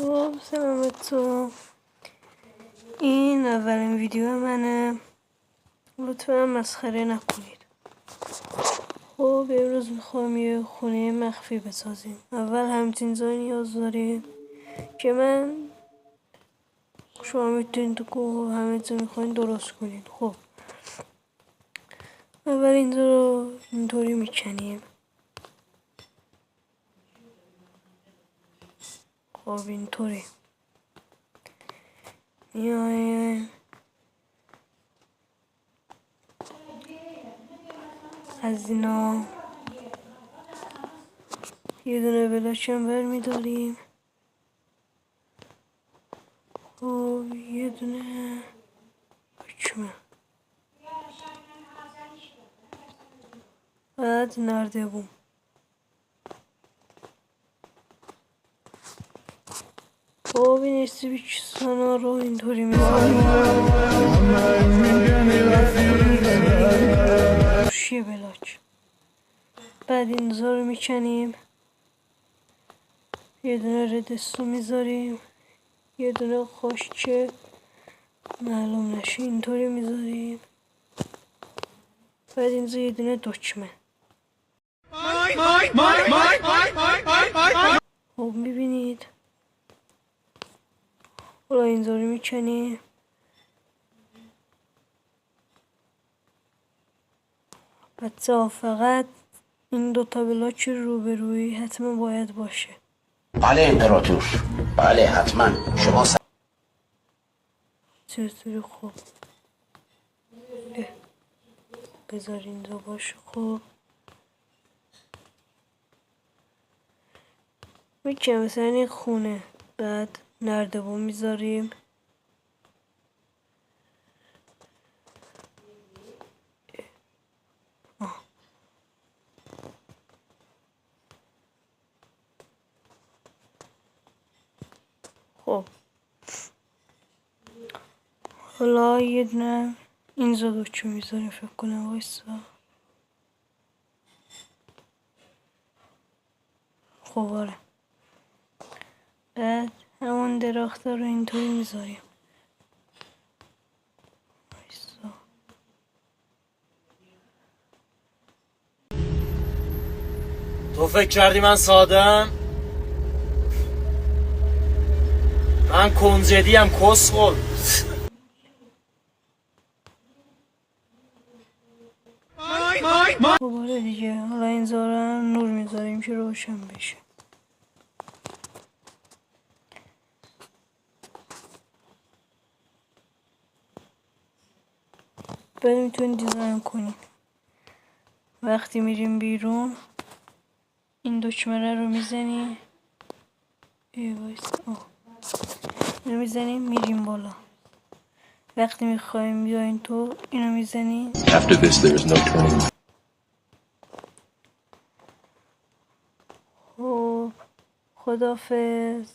خب سلام تو، این اولین ویدیو منه، لطفا مسخره نکنید. خب امروز میخوام یه خونه مخفی بسازیم. اول همچین نیاز داریم که شما میتونید تو کوه همه چیز میخواین درست کنید. خب اول اینجا رو اینطوری میکنیم. خب اینطوری میایم از اینا یه دونه بلاچم برمیداریم. خب یه دونه بچمه، بعد نردبون. خب این استیپیچسانا رو اینطوری میزنیم روشی بلاچ. بعد اینجا رو میکنیم، یه دونه ردستو میذاریم، یه دونه خشکه معلوم نشه اینطوری میذاریم. بعد اینجا یه دونه دکمه. خب میبینید حالا اینطوری میکنیم. بچه فقط این دوتا بلاک روبرویی حتما باید باشه. بله امپراتور، بله حتما. شما چطوری؟ خوب بذار اینجا باشه. خب میکنم مثلا این خونه، بعد نردبون میذاریم. خب حالا یه دونه اینجا دوچو میذاریم فکر کنم. وایسا. خب آره، بعد همون درخت رو اینطوری میذاریم. وایسا. تو فکر کردی من سادم؟ من کنجدیم کسخل. خب آره دیگه، حالا اینجا رو نور میذاریم که روشن بشه. بعد میتونید دیزاین کنید. وقتی میریم بیرون این دکمه رو میزنیم، اینو میزنیم میریم بالا. وقتی میخوایم بیاین تو اینو میزنیم. خب خداحافظ.